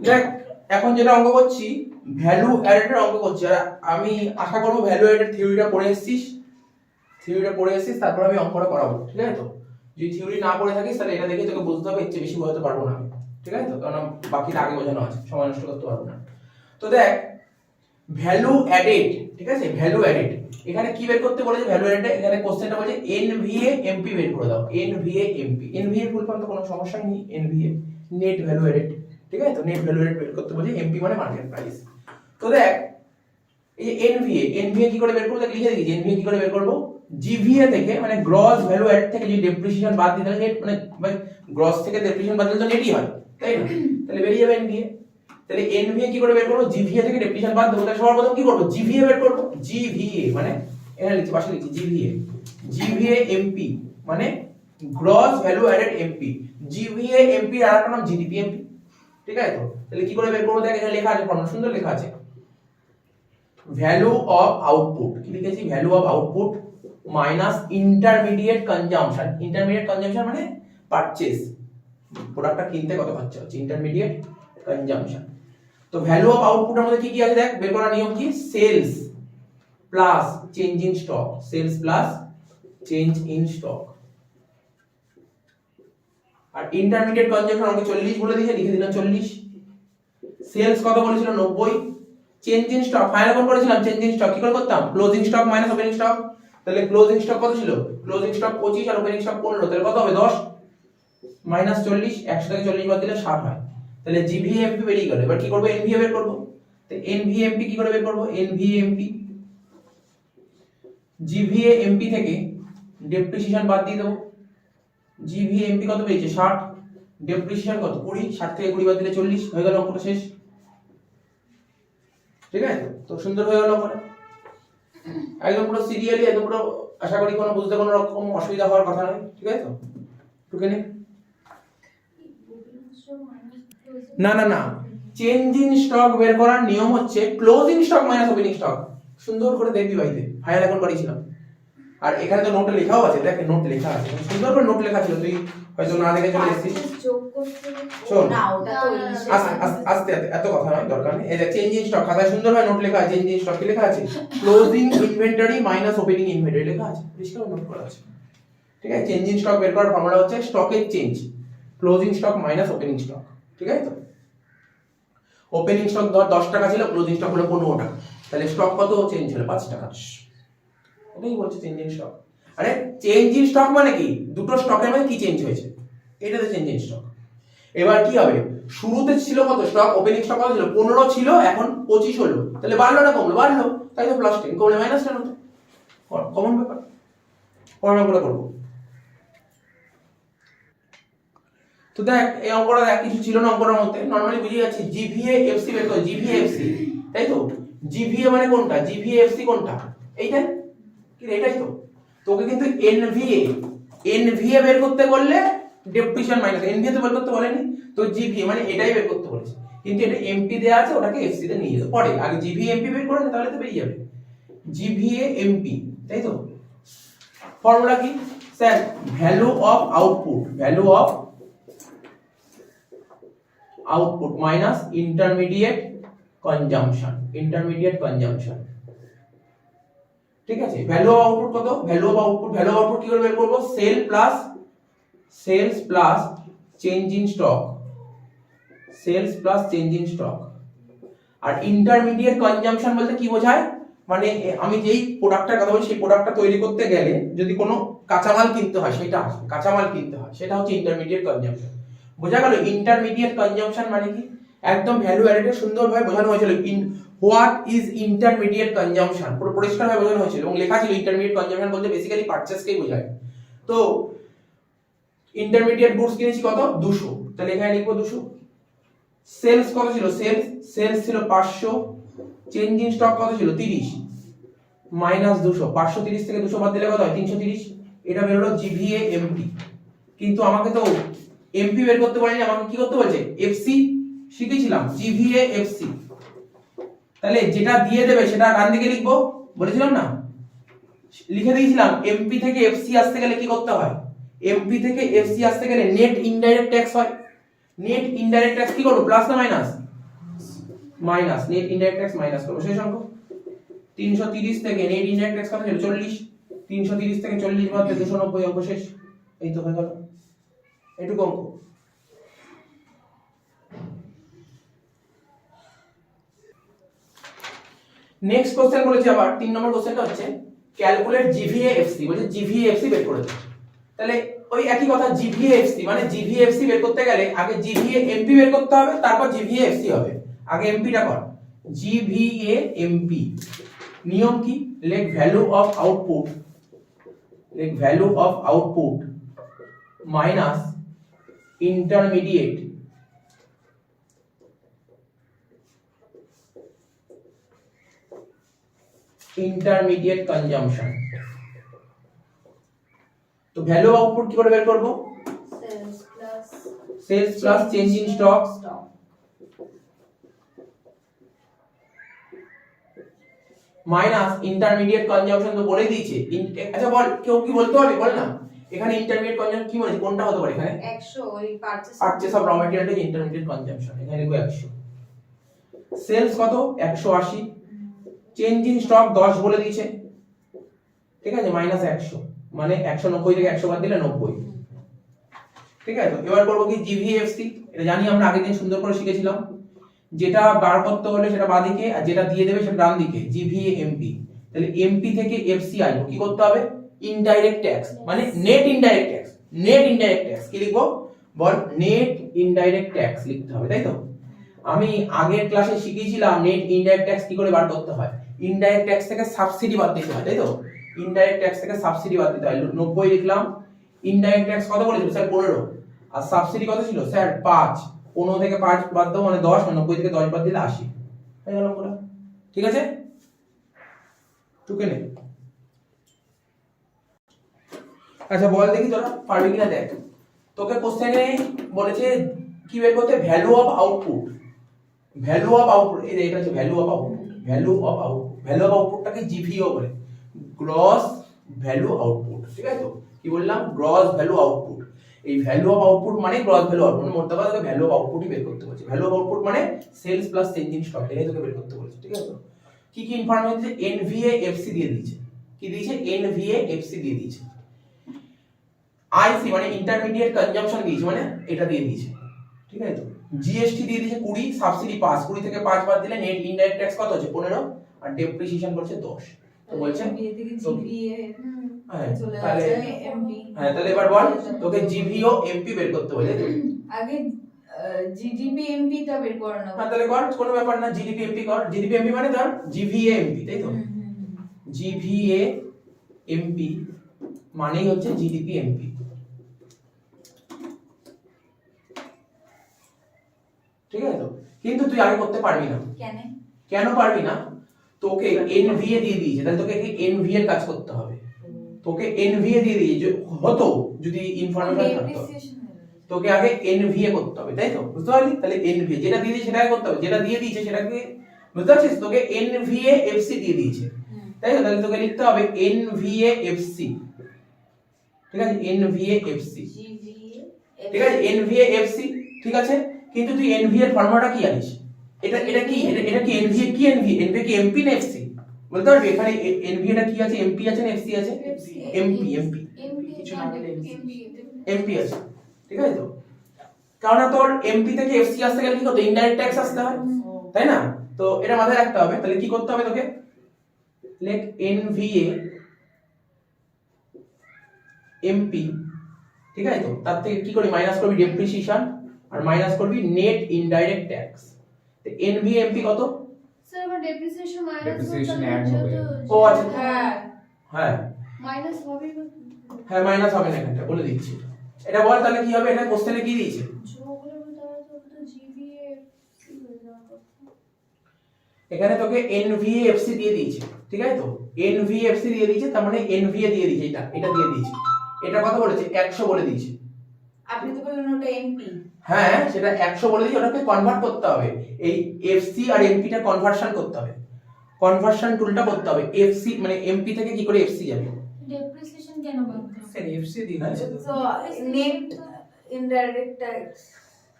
দেখ এখন যেটা অঙ্ক করছি ভ্যালু অ্যাডেড অঙ্ক করছি, আর আমি আশা করবো ভ্যালু অ্যাডেড থিওরিটা পড়ে এসেছিস, তারপর আমি অঙ্কটা করাবো, ঠিক আছে? তো যদি থিওরি না পড়ে থাকিস তাহলে এটা দেখে তোকে বুঝতে হবে, এর চেয়ে বেশি বোঝাতে পারবো না আমি, ঠিক আছে? তো কারণ বাকিটা আগে বোঝানো আছে, সময় নষ্ট করতে পারবো না। তো দেখ ভ্যালু অ্যাডেড, ঠিক আছে? ভ্যালু অ্যাডেড এখানে কি বের করতে বলেছে? ভ্যালু অ্যাডেড এখানে কোশ্চেনটা বলেছে এনভিএ এমপি বের করে দাও। এনভিএ এমপি, এনভিএ ফুল ফর্ম তো কোনো সমস্যা নেই, এনভিএ নেট ভ্যালু অ্যাডেড, ঠিক আছে? তো নেট ভ্যালু অ্যাডেড বের করতে বলেছে, এমপি মানে মার্কেট প্রাইস। তো দেখ এই এনভিএ, এনভিএ কি করে বের করব? দেখ লিখে দিয়েছি এনভিএ কি করে বের করব। জিভিএ থেকে মানে গ্রস ভ্যালু অ্যাড থেকে যদি ডেপ্রিসিয়েশন বাদ দিতে নেট মানে গ্রস থেকে ডেপ্রিসিয়েশন বাদ দিলে তো নেটই হয়, তাই না? তাহলে বেরিয়ে যাবে এনভিএ। তাহলে এনভিএ কি করে বের করব? জিভিএ থেকে ডেপ্রিসিয়েশন বাদ দেবো, তাহলে সবার প্রথম কি করব? জিভিএ বের করব। জিভিএ মানে এখানে লিখছি, পাশে লিখছি জিভিএ, জিভিএ এমপি মানে gross value added MP. GVA MP আর একটা নাম জিডিপি এমপি, ঠিক আছে? তো তাহলে কি করে বের করব? দেখ এখানে লেখা আছে, ফর্মুলা সুন্দর লেখা আছে, ভ্যালু অফ আউটপুট, কি লিখেছি? Value of output minus intermediate consumption. Intermediate consumption মানে পারচেজ, প্রোডাক্টটা কিনতে কত খরচা হচ্ছে, ইন্টারমিডিয়েট কনজাম্পশন। তো ভ্যালু অফ আউটপুটের মধ্যে কি কি আছে দেখ, বের করার নিয়ম কি? Sales plus change in stock, sales plus change in stock. আর ইন্টারমিডিয়েট কনজাম্পশন আমাকে 40 বলে দিয়েছে, লিখে দিলাম 40। সেলস কত বলেছিল? 90। চেঞ্জ ইন স্টক ফাইনাল কোন করেছিলাম? চেঞ্জ ইন স্টক কি করে করতাম? Closing stock minus opening stock. তাহলে ক্লোজিং স্টক কত ছিল? ক্লোজিং স্টক 25 আর ওপেনিং স্টক 15, তাহলে কত হবে? 10 মাইনাস 40, 100 থেকে 40 বাদ দিলে 60 হয়। তাহলে জিভিএমপি বেরিয়ে গেল। এবার কি করব? এনভিএ বের করব। তো এনভিএমপি কি করে বের করব? এনভিএমপি জিভিএমপি থেকে ডেপ্রিসিয়েশন বাদ দিয়ে দেব। জিভিএমপি কত পেয়েছে? 60, ডেপ্রিসিয়েশন কত? 20, 60 থেকে 20 বাদ দিলে 40, হয়ে গেল অঙ্কটা শেষ, ঠিক আছে? তো সুন্দর হয়ে গেল অঙ্কটা, একদম পুরো সিরিয়ালি, একদম পুরো। আশা করি কোনো বুঝতে কোনো রকম অসুবিধা হওয়ার কথা নয়, ঠিক আছে? তো টুকে নে। না না না, চেঞ্জ ইন স্টক বের করার নিয়ম হচ্ছে closing stock minus opening stock. সুন্দর করে দেখবি ভাইতে, ফাইল এখন করেছিলাম। আর এখানে তো নোট লেখাও আছে, দেখ নোট লেখা আছে, সুন্দর করে নোট লেখা ছিল, তুই হয়তো না দেখে চলে এসেছিস। শোন আস্তে এত কথা নয়, দরকার নেই। এই দেখ চেঞ্জ ইন স্টক খাতায় সুন্দরভাবে নোট লেখা আছে। চেঞ্জ ইন স্টক কি লেখা আছে? Closing inventory minus opening inventory লেখা আছে, পরিষ্কার নোট করা আছে, ঠিক আছে? চেঞ্জ ইন স্টক বের করার ফর্মুলা হচ্ছে স্টকের change, closing stock minus opening stock, ঠিক আছে? তো ওপেনিং স্টক ধর 10 টাকা ছিল, ক্লোজিং স্টক হলো 15 টাকা, তাহলে স্টক কত চেঞ্জ হলো? 5 টাকা। এটাই বলছে চেঞ্জ ইন স্টক। আরে চেঞ্জ ইন স্টক মানে কি? দুটো স্টকের মধ্যে কি চেঞ্জ হয়েছে, এটাতে চেঞ্জ ইন স্টক। এবার কি হবে? শুরুতে ছিল কত স্টক? ওপেনিং স্টক কত ছিল? 15 ছিল, এখন 25 হলো, তাহলে বাড়লো না কমলো? বাড়লো, তাই তো প্লাস 10 কমলে মাইনাস 10 হতো। কমন ব্যাপার, পড়ানো করে করবো। তো দেখ এই অঙ্কটা দেখ কিছু ছিল না অঙ্কটার মধ্যে, নরমালি বুঝে যাচ্ছি। জিভিএ এফসি বের করে, জিভিএ এফসি, তাই তো? জিভিএ মানে কোনটা? জিভিএ এফসি কোনটা? এইটা কি? এটাই তো। তোকে কিন্তু এনভিএ বের করতে বললে ডেপ্রিসিয়েশন মাইনাস, এনভিএ তো বের করতে বলেনি, তো জিভিএ মানে এটাই বের করতে বলেছে, কিন্তু এটা এমপি দেয়া আছে, ওটাকে এফসি তে নিয়ে যেতে পরে। আগে জিভিএ এমপি বের করে না, তাহলে তো বেরিয়ে যাবে জিভিএ এমপি, তাই তো? ফর্মুলা কি sir? Value of output, value of output minus intermediate consumption, intermediate consumption, ঠিক আছে? ভ্যালু অফ আউটপুট কত? Value of output, value of output কি করে বের করব? Sales plus change in stock, sales plus change in stock. আর intermediate consumption বলতে কি বোঝায়? মানে আমি যেই প্রোডাক্টটার কথা বলছি, সেই প্রোডাক্টটা তৈরি করতে গেলে যদি কোনো কাঁচামাল কিনতে হয়, সেটা আসবে, কাঁচামাল কিনতে হয়, সেটা হচ্ছে ইন্টারমিডিয়েট কনজাম্পশন। বোঝা গেল ইন্টারমিডিয়েট কনজাম্পশন মানে কি? একদম ভ্যালু অ্যাডেড সুন্দরভাবে বোঝানো হয়েছিল। হোয়াট ইজ ইন্টারমিডিয়েট কনজাম্পশন পুরো পরিষ্কারভাবে বোঝানো হয়েছিল, এবং লেখা ছিল ইন্টারমিডিয়েট কনজাম্পশন বলতে বেসিক্যালি পারচেজকেই বোঝায়। তো ইন্টারমিডিয়েট গুডস কিনেছি কত? 200, তাহলে এখানে লিখবো 200। সেলস কত ছিল? সেলস ছিল 500, চেঞ্জ ইন স্টক কত ছিল? 30 মাইনাস 200, 530 থেকে 200 বাদ দিলে কত হয়? 330। এটা বের হলো জিভিএ এমপি। কিন্তু আমাকে তো এমপি বের করতে বলেনি, আমাকে কি করতে বলছে? এফসি শিখেছিলাম, জিভিএ এফসি। তাহলে যেটা দিয়ে দেবে সেটা ডান দিকে লিখবো, বলেছিলাম না? লিখে দিয়েছিলাম এমপি থেকে এফসি আসতে গেলে কি করতে হয়? এমপি থেকে এফসি আসতে গেলে নেট ইনডাইরেক্ট ট্যাক্স হয়। নেট ইনডাইরেক্ট ট্যাক্স কি করব, প্লাস না minus? Minus. Net indirect tax minus করব। শেষ অঙ্ক। 330 থেকে নেট ইনডাইরেক্ট ট্যাক্স কত ছিল? 40। 330 থেকে 40 বাদ দিয়ে 290, অঙ্ক শেষ। এই তো হয়ে গেল এটুকু অঙ্ক। নেক্সট কোশ্চেন বলেছি আবার 3 নম্বর কোশ্চেনটা হচ্ছে ক্যালকুলেট জিভিএফসি, বলছে জিভিএফসি বের করে দাও। তাহলে ওই একই কথা, জিভিএফসি মানে জিভিএফসি বের করতে গেলে আগে জিভিএমপি বের করতে হবে, তারপর জিভিএফসি হবে। আগে এমপিটা কর, জিভিএমপি। নিয়ম কি? লেখ ভ্যালু অফ আউটপুট, লেখ value of output minus intermediate consumption. তো ভ্যালু অফ আউটপুট কি করে বের করব? Sales plus change in stock minus intermediate consumption. তো বলে দিয়েছে। আচ্ছা বল, কেউ কি বলতে পারবে? বল না। এখানে ইন্টারমিডিয়েট কনজাম্পশন কি মানে কোনটা হতে পারে? এখানে 100 ওই পারচেজ অফ র ম্যাটেরিয়াল ইজ ইন্টারমিডিয়েট কনজাম্পশন। এখানে লিখব 100। সেলস কত? 180। চেঞ্জ ইন স্টক 10 বলে দিয়েছে, ঠিক আছে, মাইনাস 100 মানে 190 থেকে 100 বাদ দিলে 90। ঠিক আছে, তো এবার করব কি জিভিএফসি। এটা জানি আমরা আগের দিন সুন্দর করে শিখেছিলাম। যেটা বার করতে হলে সেটা বাঁ দিকে, আর যেটা দিয়ে দেবে সেটা ডান দিকে, জিভিএমপি। তাহলে এমপি থেকে এফসি আসবে, কি করতে হবে? ইনডাইরেক্ট ট্যাক্স মানে net indirect tax. Net indirect tax কি লিখবো বল? নেট ইনডাইরেক্ট ট্যাক্স লিখতে হবে, তাই তো? আমি আগের ক্লাসে শিখিয়েছিলাম নেট ইনডাইরেক্ট ট্যাক্স কি করে বার করতে হয়। ইনডাইরেক্ট ট্যাক্স থেকে সাবসিডি বাদ দিতে হয়, তাই তো? ইনডাইরেক্ট ট্যাক্স থেকে সাবসিডি বাদ দিতে হয়। 90 লিখলাম। ইনডাইরেক্ট ট্যাক্স কত বলেছিল স্যার? 15। আর সাবসিডি কত ছিল স্যার? 5। 15 থেকে 5 বাদ দাও মানে 10, 90 থেকে 10 বাদ দিলে 80 হয়ে গেল পুরো। ঠিক আছে, টুকে নে। আচ্ছা বল দেখি তোরা পারবি কিনা দেখ। তোকে কোশ্চেনে বলেছে কি বের করতে? Value of output. Value of output, এই এটা হচ্ছে value of output. Value of output, value of আউটপুটটাকে জিভিও বলে, গ্রস ভ্যালু আউটপুট। ঠিক আছে, তো কি বললাম? Gross value output. এই ভ্যালু অফ আউটপুট মানে গ্রস ভ্যালু আউটপুট, মানে মোট কথা ভ্যালু অফ আউটপুটই বের করতে বলছে। ভ্যালু অফ আউটপুট মানে sales plus change in stock, এটাই তোকে বের করতে বলছে। ঠিক আছে, কি কি ইনফরমেশন দিয়েছে? এনভিএফসি দিয়ে দিয়েছে। কি দিয়েছে? এনভিএফসি দিয়ে দিয়েছে। আইসি মানে ইন্টারমিডিয়েট কনজাম্পশন দিয়েছে, মানে এটা দিয়ে দিয়েছে। ঠিক আছে, তো জিএসটি দিয়ে দিয়েছে 20, সাবসিডি 5। 20 থেকে 5 বাদ দিলে নেট ইনডাইরেক্ট ট্যাক্স কত হচ্ছে? 15, আর ডেপ্রিসিয়েশন করছে 10। তো বলছে তাহলে এবার বল তোকে জিভিও এমপি বের করতে বলে। আগে জিডিপি এমপি টা বের করে নাও। তাহলে কর, কোনো ব্যাপার না, জিডিপি এমপি কর। জিডিপি এমপি মানে ধর জিভিএ এমপি, তাই তো? জিভিএ এমপি মানেই হচ্ছে জিডিপি এমপি। ঠিক আছে, তো কিন্তু তুই আগে করতে পারবি না। কেন পারবি না? তোকে এনভিএ দিয়ে দিয়েছে, তাহলে তোকে এনভিএ এর কাজ করতে হবে। তোকে এনভিএ দিয়ে দিয়েছে, হতো যদি ইনফরমেশন থাকতো। তোকে আগে এনভিএ করতে হবে, তাই তো? বুঝতে পারলি? তাহলে এনভিএ যেটা দিয়ে দিয়েছে সেটাকে করতে হবে, যেটা দিয়ে দিয়েছে সেটাকে, বুঝতে পারছিস? তোকে এনভিএ এফসি দিয়ে দিয়েছে, তাই তো? তাহলে তোকে লিখতে হবে এনভিএ এফসি। ঠিক আছে, এনভিএ এফসি। ঠিক আছে, এনভিএ এফসি। ঠিক আছে, কিন্তু তুই এনভিএ এর ফর্মুলাটা কি জানিস? এটা কি? এটা কি এনভিএ? কি এনভিএ? এনভিএ কি এমপি না এফসি? বলতে পারবি? এখানে এনভিএ টা কি আছে? এমপি আছে না এফসি আছে? এমপি। এমপি কিছু না বলে এমপি আছে। ঠিক আছে, তো কারণ তোর এমপি থেকে এফসি আসতে গেলে কি করতে? ইনডাইরেক্ট ট্যাক্স আসতে হয়, তাই না? তো এটা মাথায় রাখতে হবে। তাহলে কি করতে হবে তোকে? লেখ এনভিএ এমপি। ঠিক আছে, তো তার থেকে কি করবি? মাইনাস করবি ডেপ্রিসিয়েশন আর মাইনাস করবি নেট ইনডাইরেক্ট ট্যাক্স। তো এনভিএ এমপি কত? স্যার আমার ডেপ্রিসিয়েশন মাইনাস ডেপ্রিসিয়েশন অ্যাড হবে। ও আচ্ছা, হ্যাঁ মাইনাস হবে। হ্যাঁ মাইনাস হবে না, এখানটা বলে দিচ্ছি। এটা বল তাহলে কি হবে? এটা কোশ্চেনে কি দিয়েছে? এখানে তোকে এনভিএফসি দিয়ে দিয়েছে। ঠিক আছে, তো এনভিএফসি দিয়ে দিয়েছে, তার মানে এনভিএ দিয়ে দিয়েছে। এটা দিয়ে দিয়েছে। এটা কত বলেছে? 100 বলে দিয়েছে। আপনি তো বললেন ওটা এমপি। হ্যাঁ, সেটা 100 বলে দিয়েছে। ওটাকে কনভার্ট করতে হবে, এই এফসি আর এমপি টা কনভার্সন করতে হবে, কনভার্সন টুলটা করতে হবে। এফসি মানে এমপি থেকে কি করে এফসি যাবে? ডেপ্রিসিয়েশন কেন বলতে? স্যার এফসি দিন আছে তো। সো নেট ইনডাইরেক্ট ট্যাক্স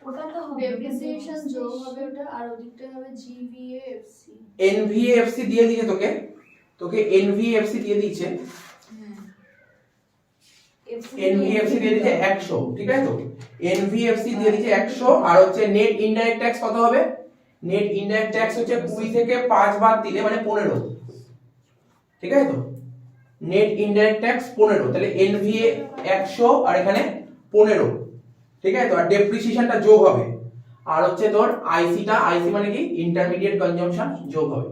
ওটা তো হবে ডেপ্রিসিয়েশন যোগ হবে ওটা আর ওদিকটা হবে জিভিএফসি। এনভিএফসি দিয়ে দিয়েছে তোকে এনভিএফসি দিয়ে দিয়েছে, এনভিএফসি দিয়ে দিয়েছে 100, ঠিক আছে তো? এনভিএফসি দিয়ে দিয়েছে 100 আর হচ্ছে নেট ইনডাইরেক্ট ট্যাক্স কত হবে? নেট ইনডাইরেক্ট ট্যাক্স হচ্ছে 20 থেকে 5 বাদ দিলে মানে 15, ঠিক আছে তো? নেট ইনডাইরেক্ট ট্যাক্স 15, তাহলে এনভিএ 100 আর এখানে 15, ঠিক আছে তো? আর ডেপ্রিসিয়েশনটা যোগ হবে আর হচ্ছে তোর আইসি মানে কি ইন্টারমিডিয়েট কনজাম্পশন যোগ হবে।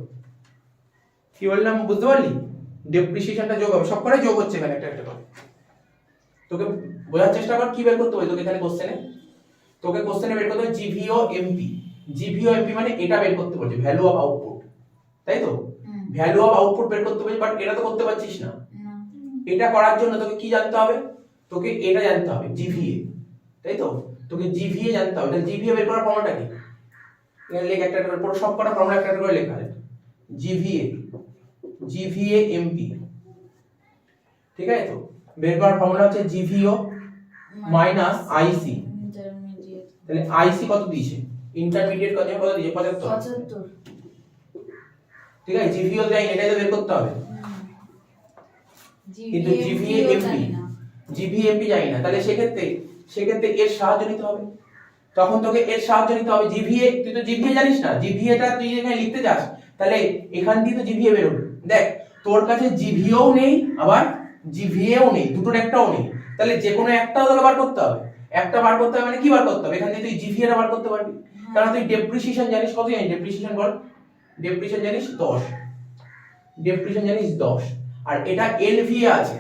কি বললাম বুঝতে পারলি? ডেপ্রিসিয়েশনটা যোগ হবে, সবকটাই যোগ হচ্ছে এখানে একটা একটা করে। তোকে বোঝার চেষ্টা কর কি বের করতে হবে তোকে এখানে কোশ্চেনে বের করতে হবে জিভিও এমপি মানে এটা বের করতে বলছে, ভ্যালু অফ আউটপুট, তাই তো? ভ্যালু অফ আউটপুট বের করতে বলছে, বাট এটা তো করতে পারছিস না। এটা করার জন্য তোকে কি জানতে হবে? তোকে এটা জানতে হবে জিভিএ, তাই তো? তোকে জিভিএ জানতে হবে। তাহলে জিভিএ বের করার ফর্মুলাটা কি? এখানে লেখ একটা করে, পুরো সব কটা ফর্মুলা একটা করে লেখা আছে। জিভিএ এমপি, ঠিক আছে তো? বের করার ফর্মুলা হচ্ছে জিভিও মাইনাস আইসি। তাহলে আইসি কত দিয়েছে? ইন্টারমিডিয়েট কত দিয়েছে? 75। ঠিক আছে, জিভিও যাই এটাই তো বের করতে হবে, কিন্তু জিভিএমপি জানি না। তাহলে সেক্ষেত্রে এর সাহায্য নিতে হবে। তখন তোকে এর সাহায্য নিতে হবে। জিভিএ, তুই তো জিভিএ জানিস না, জিভিএটা তুই এখানে লিখতে যাস তাহলে এখান দিয়ে তো জিভিএ বেরোবে। দেখ তোর কাছে জিভিও নেই আবার জিভিএও নেই, দুটোর একটাও নেই, তাহলে যে কোনো একটাও তোকে বার করতে হবে। একটা বার করতে হবে মানে কি বার করতে হবে? এখান থেকে তুই জিভিএটা বার করতে পারবি, কারণ তুই ডেপ্রিসিয়েশন জানিস। কত জানিস ডেপ্রিসিয়েশন? বল, ডেপ্রিসিয়েশন জানিস 10, ডেপ্রিসিয়েশন জানিস 10। আর এটা এনভিএ আছে,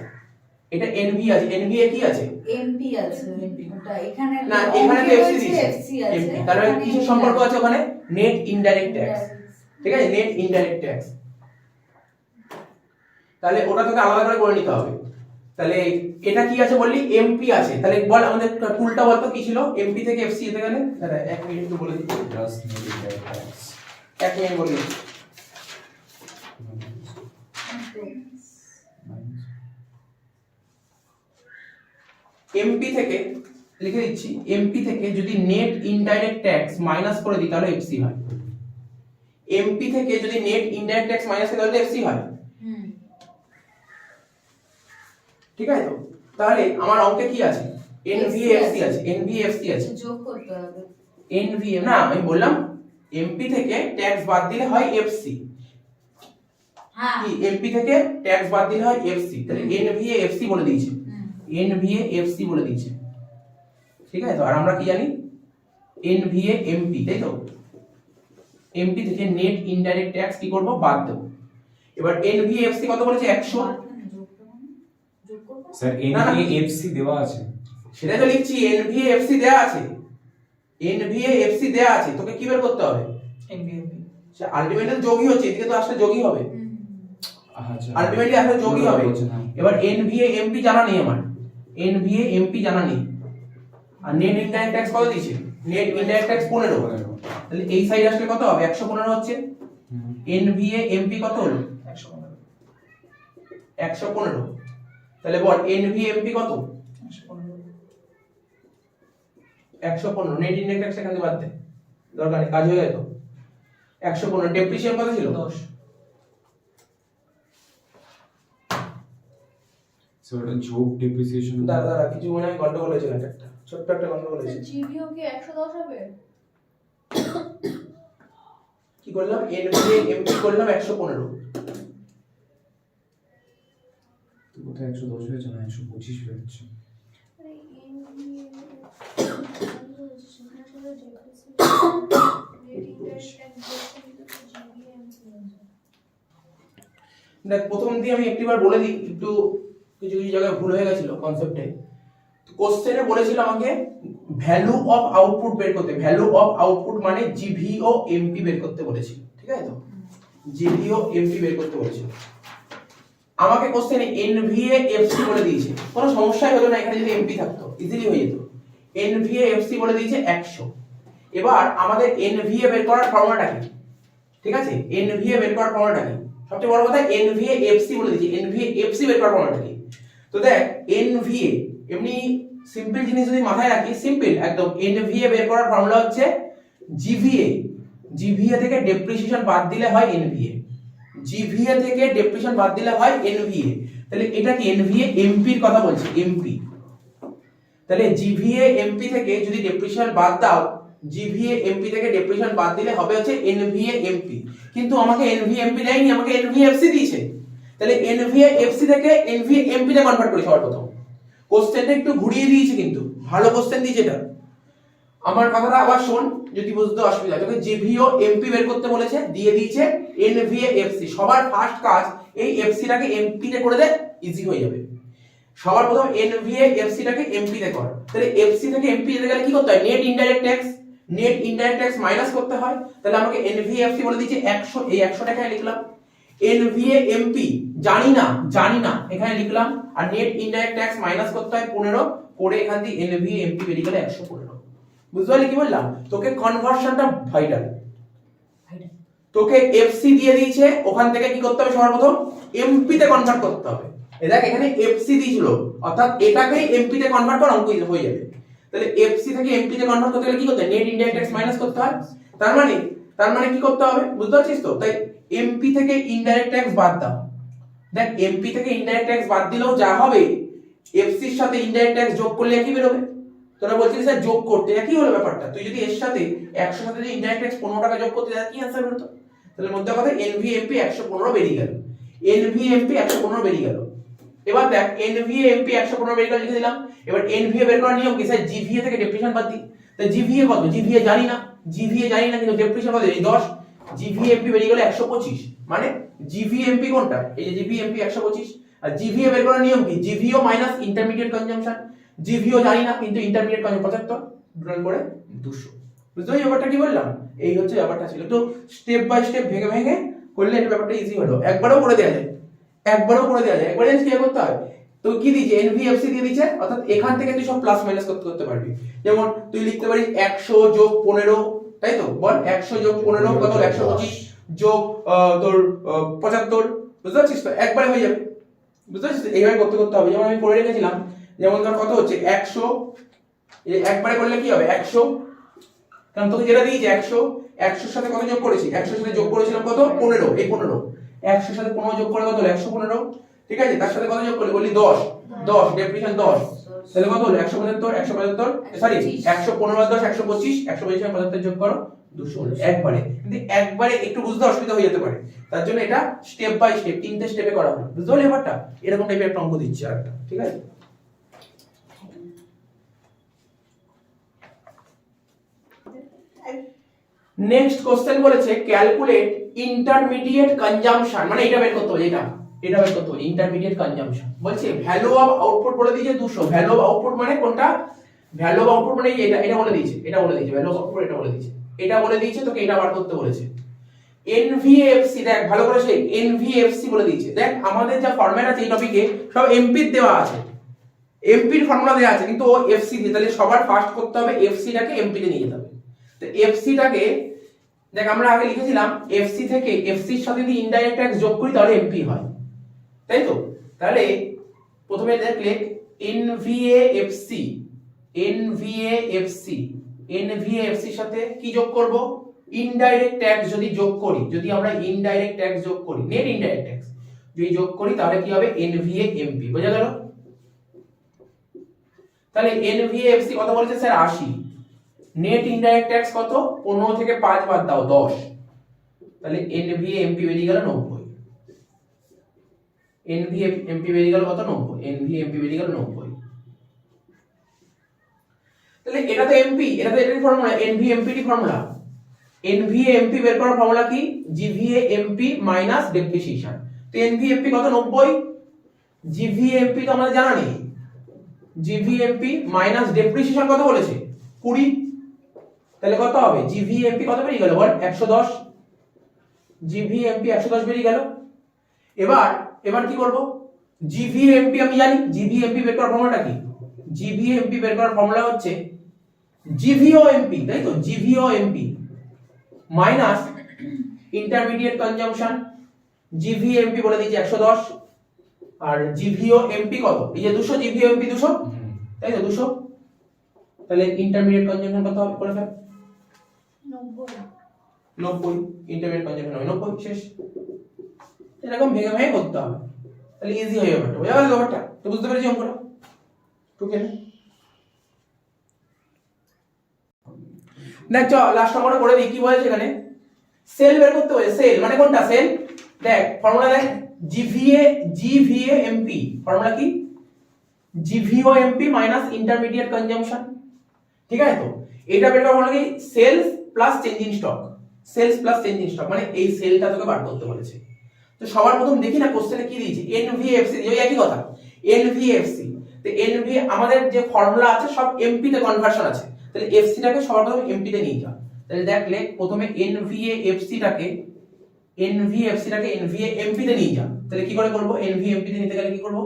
এটা এনভিএ আছে। এনভিএ কি আছে? এমপি আছে। ওটা এখানে না, এখানে তো এফসি দিয়েছে, এফসি আছে। এমপি। তার মানে কিসের সম্পর্ক আছে ওখানে? নেট ইনডাইরেক্ট ট্যাক্স, ঠিক আছে? Net indirect tax. তাহলে ওটা তোকে আলাদা করে করে নিতে হবে। তাহলে এটা কি আছে বললি? এমপি আছে। তাহলে বল আমাদের টুলটা বলতো কি ছিল? এমপি থেকে এফসি যেতে গেলে দাঁড়া 1 মিনিট একটু বলে দিচ্ছি। Just net indirect tax 1 minute বলে দিচ্ছি। এমপি থেকে লিখে দিচ্ছি, এমপি থেকে যদি নেট ইনডাইরেক্ট ট্যাক্স মাইনাস করে দিই তাহলে এফসি হয়। এমপি থেকে যদি নেট ইনডাইরেক্ট ট্যাক্স মাইনাস করে তাহলে এফসি হয়, ঠিক আছে তো? তাহলে আমার অঙ্কে কি আছে? এনভিএফসি আছে, এনভিএফসি আছে, যোগ করতে হবে। এনভিএম না, আমি বললাম এমপি থেকে ট্যাক্স বাদ দিলে হয় এফসি। হ্যাঁ, কি এমপি থেকে ট্যাক্স বাদ দিলে হয় এফসি, তাহলে এনভিএফসি বলে দিয়েছে, এনভিএফসি বলে দিয়েছে, ঠিক আছে তো? আর আমরা কি জানি? এনভিএমপি, তাই তো? এমপি থেকে নেট ইনডাইরেক্ট ট্যাক্স কি করব? বাদ দেব। এবার এনভিএফসি কত বলেছে? 100। স্যার এনভিএফসি দেওয়া আছে, সেটাই তো লিখছি, এনভিএফসি দেয়া আছে, এনভিএফসি দেয়া আছে। তোকে কি বের করতে হবে? এনভিএমপি। সে আলটিমেটলি যোগই হচ্ছে, এদিকে তো আসলে যোগই হবে, আচ্ছা আলটিমেটলি আসলে যোগই হবে। এবার এনভিএমপি জানা নেই আমার, এনভিএমপি জানা নেই। আর নেট ইনডাইরেক্ট ট্যাক্স কত দিয়েছে? নেট ইনডাইরেক্ট ট্যাক্স 15, তাহলে এই সাইড আসলে কত হবে? 115 হচ্ছে। এনভিএমপি কত হলো? 115। তাহলে বল এনভিএমপি কত? 115। নেট ইনডাইরেক্ট ট্যাক্স এখান থেকে বাদ দে, দরকার নেই, কাজ হয়ে গেল। 115। ডেপ্রিসিয়েশন কত ছিল? 10। স্যার ওটা যোগ ডেপ্রিসিয়েশন দাঁড়া কিছু মনে হয় গন্ডগোল হয়েছে, একটা ছোট্ট একটা গন্ডগোল হয়েছে। জিভিও কি 110 হবে? কি করলাম? এনভিএমপি করলাম 115। তো কোথায় 110 হয়েছে না 125 হয়েছে? আরে এনভিএ সেখানে ছিল ডেপ্রিসিয়েশন দেখ প্রথম দিয়ে আমি একটিবার বলে দিই, একটু কিছু কিছু জায়গায় ভুল হয়ে গেছিল কনসেপ্টে। কোশ্চেনে বলেছিল আমাকে ভ্যালু অফ আউটপুট বের করতে, ভ্যালু অফ আউটপুট মানে জিভিও এমপি বের করতে বলেছিল, ঠিক আছে তো? জিভিও এমপি বের করতে বলেছিল। আমাকে কোশ্চেনে এনভিএ এফসি বলে দিয়েছে, কোনো সমস্যাই হলো না, এখানে যদি এমপি থাকতো ইজিলি হয়ে যেত। এনভিএ এফসি বলে দিয়েছে 100। এবার আমাদের এনভিএ বের করার ফর্মুলাটা কি? ঠিক আছে, এনভিএ বের করার ফর্মুলাটা কি? সবচেয়ে বড় কথা এনভিএফসি বলে দিয়েছি, এনভিএফসি বের করার ফর্মুলাটা কি? তো দেখ এনভিএ এমনি সিম্পল জিনিস যদি মাথায় রাখি, সিম্পল একদম, এনভিএ বের করার ফর্মুলা হচ্ছে জিভিএ, জিভিএ থেকে ডেপ্রিসিয়েশন বাদ দিলে হয় এনভিএ, জিভিএ থেকে ডেপ্রিসিয়েশন বাদ দিলে হয় এনভিএ। তাহলে এটা কি এনভিএ এমপির কথা বলছি, এমপি। তাহলে জিভিএ এমপি থেকে যদি ডেপ্রিসিয়েশন বাদ দাও, জিভিএ এমপি থেকে ডেপ্রিসিয়েশন বাদ দিলে হবে হচ্ছে এনভিএ এমপি। কিন্তু আমাকে এনভিএ এমপি দেয়নি, আমাকে এনভিএ এফসি দিয়েছে। তাহলে এনভিএ এফসি থেকে এনভিএ এমপি তে কনভার্ট করি সবার প্রথম। কোশ্চেনটা একটু ঘুরিয়ে দিয়েছে, কিন্তু ভালো কোশ্চেন দিয়েছে এটা। আমার কথাটা আবার শোন, যদি বুঝতে অসুবিধা, তোকে জিভিও এমপি বের করতে বলেছে, দিয়ে দিয়েছে এনভিএ এফসি। সবার ফার্স্ট কাজ এই এফসিটাকে এমপি তে করে দে, ইজি হয়ে যাবে। সবার প্রথম এনভিএ এফসিটাকে এমপি তে কর। তাহলে এফসি থেকে এমপি তে গেলে কি করতে হয়, net indirect tax, net indirect tax minus করতে হয়। তাহলে আমাকে এনভিএ এফসি বলে দিয়েছে 100, এই 100 টাকায় লিখলাম। এনভিএ এমপি জানি না এখানে লিখলাম। আর নেট ইনডাইরেক্ট ট্যাক্স মাইনাস করতে হয় 15, করে এখান থেকে এনভিএ এমপি বেরিয়ে গেল 115। বুঝতে পারলি কি বললাম? তোকে কনভার্সনটা ভাইটাল। তোকে এফসি দিয়ে দিয়েছে, ওখান থেকে কি করতে হবে, সবার প্রথম এমপি তে কনভার্ট করতে হবে। এই দেখ এখানে এফসি দিয়েছিল, অর্থাৎ এটাকে এমপি তে কনভার্ট কর, অঙ্ক হয়ে যাবে। তাহলে এফসি থেকে এমপি তে কনভার্ট করতে গেলে কি করতে হয়, নেট ইনডাইরেক্ট ট্যাক্স মাইনাস করতে হয়। তার মানে কি করতে হবে, বুঝতে পারছিস তো? তাই এমপি থেকে ইনডাইরেক্ট ট্যাক্স বাদ দাও। দেখ এমপি থেকে ইনডাইরেক্ট ট্যাক্স বাদ দিলেও যা হবে, এফসির সাথে ইনডাইরেক্ট ট্যাক্স যোগ করলে একই বেরোবে। তোরা বলছিস স্যার যোগ করতে, একই হলো ব্যাপারটা। তুই যদি এর সাথে 100 সাথে যদি ইনডাইরেক্ট ট্যাক্স 15 টাকা যোগ করতে যা কি आंसर বেরোতো? তাহলে মধ্যে কথা এনভিএমপি 115 বেরিয়ে গেল, এনভিএমপি 115 বেরিয়ে গেল। এবার দেখ এনভিএমপি 115 বেরিয়ে গেল, লিখে দিলাম। এবার এনভিএ বের করার নিয়ম কি, স্যার জিভিএ থেকে ডেপ্রিসিয়েশন বাদ দিই। তাহলে জিভিএ কত, জিভিএ জানি না, কিন্তু ডেপ্রিসিয়েশন কত, এই 10। জিভিএমপি বেরিয়ে গেল 125, মানে জিভিএমপি কোনটা, এই যে জিভিএমপি 125। আর জিভিএ বের করার নিয়ম কি, জিভিও মাইনাস ইন্টারমিডিয়েট কনজাম্পশন। জিভিও জানি না, কিন্তু ইন্টারমিডিয়েট কনজাম্পশন 75 ডিভাইড করে 200। বুঝতে পারলি ব্যাপারটা কি বললাম? এই হচ্ছে ব্যাপারটা ছিল। তো স্টেপ বাই স্টেপ ভেঙে ভেঙে করলে এটা ব্যাপারটা ইজি হলো। একবারও করে দেওয়া যায়, একবারে কি করতে হয়, তো কি দিয়েছে, এনভিএফসি দিয়ে দিয়েছে, অর্থাৎ এখান থেকে তুই সব প্লাস মাইনাস করতে পারবি। যেমন তুই লিখতে পারিস 100 যোগ 15, তাই তো বল, 100 যোগ 15 কত, 125 যোগ তোর 75। বুঝতে পারছিস তো? একবারে হয়ে যাবে। বুঝতে পারছিস? এইভাবে করতে হবে। যেমন আমি করে রেখেছিলাম, যেমন ধর কত হচ্ছে 100, একবারে করলে কি হবে 100, কারণ তোকে যেটা দিয়েছে 100, 100 সাথে কত যোগ করেছি, 100 সাথে যোগ করেছিলাম কত, 15, এই 15, 100 সাথে 15 যোগ করে কত হলো 115। ঠিক আছে, তার সাথে কত যোগ করলি, বললি 10, ডেপ্রিসিয়েশন 10, তাহলে কত হলো 175, সরি 115 আর 10 125, 125 এর 75 যোগ করো 200 হলো একবারে। কিন্তু একবারে একটু বুঝতে অসুবিধা হয়ে যেতে পারে, তার জন্য এটা স্টেপ বাই স্টেপ 3টে স্টেপে করা হয়। বুঝতে পারলি ব্যাপারটা? এরকম টাইপের একটা অঙ্ক দিচ্ছি আরেকটা, ঠিক আছে? নেক্সট কোশ্চেন বলেছে ক্যালকুলেট ইন্টারমিডিয়েট কনজাম্পশন, মানে এটা বের করতে হবে, এটা বের করতে হবে ইন্টারমিডিয়েট কনজাম্পশন। বলছে ভ্যালু অফ আউটপুট বলে দিয়েছে 200। ভ্যালু অফ আউটপুট মানে কোনটা, ভ্যালু অফ আউটপুট মানে এটা বলে দিয়েছে, ভ্যালু অফ আউটপুট এটা বলে দিয়েছে, তোকে এটা বার করতে বলেছে। এনভিএফসি দেখ ভালো করে, সেই এনভিএফসি বলে দিয়েছে। দেখ আমাদের যা ফরম্যাট আছে এই টপিকে সব এমপির দেওয়া আছে, এমপির ফর্মুলা দেওয়া আছে, কিন্তু ও এফসি দিয়ে, তাহলে সবার ফার্স্ট করতে হবে এফসিটাকে এমপি তে নিয়ে যেতে হবে। তো এফসিটাকে দেখ আমরা আগে লিখেছিলাম, এফসি থেকে এফসির সাথে যদি ইনডাইরেক্ট ট্যাক্স যোগ করি তাহলে এমপি হয়, তাই তো? তাহলে প্রথমে দেখলে এনভিএফসি, এনভিএফসির সাথে কি যোগ করব, ইনডাইরেক্ট ট্যাক্স যদি যোগ করি, যদি আমরা ইনডাইরেক্ট ট্যাক্স যোগ করি, নেট ইনডাইরেক্ট ট্যাক্স যদি যোগ করি তাহলে কি হবে, এনভিএমপি। বোঝা গেল? তাহলে এনভিএফসি কত বলেছে স্যার, 80। নেট ইনডাইরেক্ট ট্যাক্স কত, 15 থেকে 5 বাদ দাও 10, তাহলে এনভিএমপি বেরিয়ে গেল 90। এনভিএমপি বেরিয়ে গেল কত, 90। এনভিএমপি বেরিয়ে গেল 90। তাহলে এটা তো এমপি, এটা তো এটারই ফর্মুলা, এনভিএমপি ফর্মুলা। এনভিএমপি বের করার ফর্মুলা কি, জিভিএমপি মাইনাস ডেপ্রিসিয়েশন। তো এনভিএমপি কত, 90। জিভিএমপি তো আমাদের জানা নেই, জিভিএমপি মাইনাস ডেপ্রিসিয়েশন কত বলেছে, 20। তাহলে কত হবে, জিভিএমপি কত বেরিয়ে গেল বল, 110। জিভিএমপি 110 বেরিয়ে গেল। এবার কি করব, জিভিএমপি আমি জানি, জিভিএমপি বের করার ফর্মুলাটা কি, জিভিএমপি বের করার ফর্মুলা হচ্ছে জিভিওএমপি, তাই তো? জিভিওএমপি মাইনাস ইন্টারমিডিয়েট কনজাম্পশন। জিভিএমপি বলে দিয়েছি 110, আর জিভিওএমপি কত, এই যে 200, জিভিওএমপি 200, তাই তো 200। তাহলে ইন্টারমিডিয়েট কনজাম্পশন কত হবে করে ফেল 90 90 ইন্টারমিডিয়েট কনজাম্পশন হবে 90 শেষ। এরকম ভেঙে ভেঙে করতে হবে, তাহলে ইজি হয়ে যাবে। বোঝা গেল ব্যাপারটা? তো বুঝতে পেরেছি অঙ্কটা? ওকে দেখ চল লাস্ট অঙ্কটা করে দিই। কি বলেছে এখানে? সেল বের করতে বলেছে। সেল মানে কোনটা? সেল দেখ ফর্মুলা দেখ, GVA ফর্মুলা কি? GVOMP minus intermediate consumption. ঠিক আছে? তো এটা বের করার ফর্মুলা কি? Sales plus change in stock. Sales plus change in stock মানে এই সেলটা তোকে বার করতে বলেছে। তো সবার প্রথম দেখি না কোশ্চেনে কি দিয়েছে, এনভিএফসি, ওই একই কথা এনভিএফসি। তো এনভি আমাদের যে ফর্মুলা আছে সব এমপি তে কনভার্সন আছে, তাহলে এফসি টাকে সবার প্রথম এমপি তে নিয়ে যা। তাহলে দেখ লেখ প্রথমে এনভিএফসি টাকে এনভিএমপি তে নিয়ে যা। তাহলে কি করে করব? এনভিএমপি তে নিতে গেলে কি করব?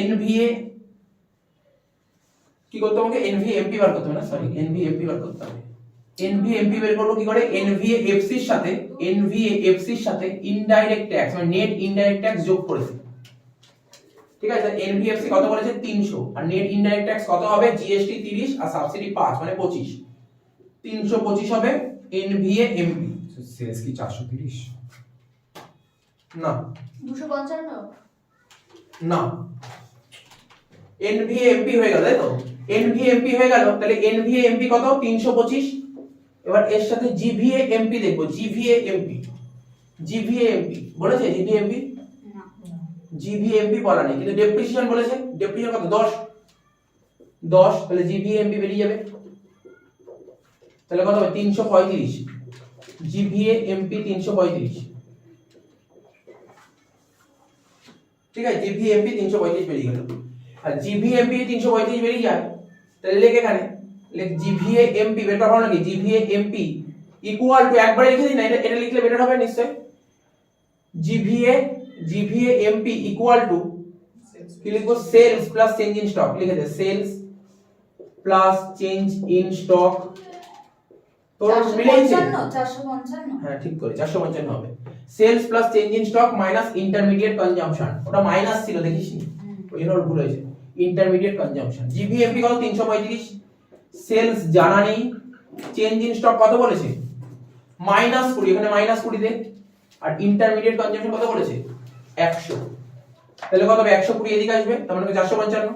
এনভিএ কি করতে হবে? এনভিএমপি বার করতে হবে না, সরি এনভিএমপি বার করতে হবে। এনভিএমপি বের করব কি করে? এনভিএফসি এর সাথে ইনডাইরেক্ট ট্যাক্স মানে নেট ইনডাইরেক্ট ট্যাক্স যোগ করেছে। ঠিক আছে? এনভিএফসি কত বলেছে? 300, আর নেট ইনডাইরেক্ট ট্যাক্স কত হবে? জিএসটি 30 আর সাবসিডি 5 মানে 25, 325 হবে এনভিএমপি। সেলস কি 430? না 255 না, এনভিএমপি হয়ে গেল, তাই তো? এনভিএমপি হয়ে গেল, তাহলে এনভিএমপি কত? 325। এবার এর সাথে জিভিএমপি দেখবো। জিভিএমপি বলেছে? জিভিএমপি বলা নেই, কিন্তু ডেপ্রিসিয়েশন বলেছে। ডেপ্রিসিয়েশন কত? 10, তাহলে জিভিএমপি বেরিয়ে যাবে। তাহলে কত হবে? 335। জিভিএমপি 335। ঠিক আছে? জিভিএমপি 335 বেরিয়ে গেল। আর জিভিএমপি 335 বেরিয়ে যায়, তাহলে লেখ এখানে লেখ জিভিএমপি বের করা হলো নাকি? জিভিএমপি ইকুয়াল টু, একবারে লিখে দিই না, এটা লিখলে বেটার হবে নিশ্চয়। জিভিএমপি ইকুয়াল টু কি লিখবো? Sales plus change in stock. লিখে দে sales plus change in stock. তোর মিলেছে? 455 হ্যাঁ ঠিক করে 455 হবে। Sales plus change in stock minus intermediate consumption. ওটা মাইনাস ছিল দেখিসনি, ওই জন্য ওর ভুল হয়েছে। ইন্টারমিডিয়েট কনজাম্পশন জিভিএমপি কত? 335। সেলস জানা নেই, চেঞ্জ ইন স্টক কত বলেছে? -20, এখানে -20 দে। আর ইন্টারমিডিয়েট কনজাম্পশন কত বলেছে? 100। তাহলে কত হবে? 120 এদিকে আসবে, তার মানে 455।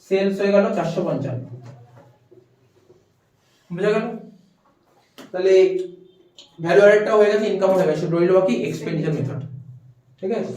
সেলস হয়ে গেল 455। বুঝা গেল? তাহলে ভ্যালু অ্যাডেডটা হয়ে গেছে, ইনকাম হয়ে গেছে, রইল বাকি এক্সপেন্ডিচার মেথড। ঠিক আছে?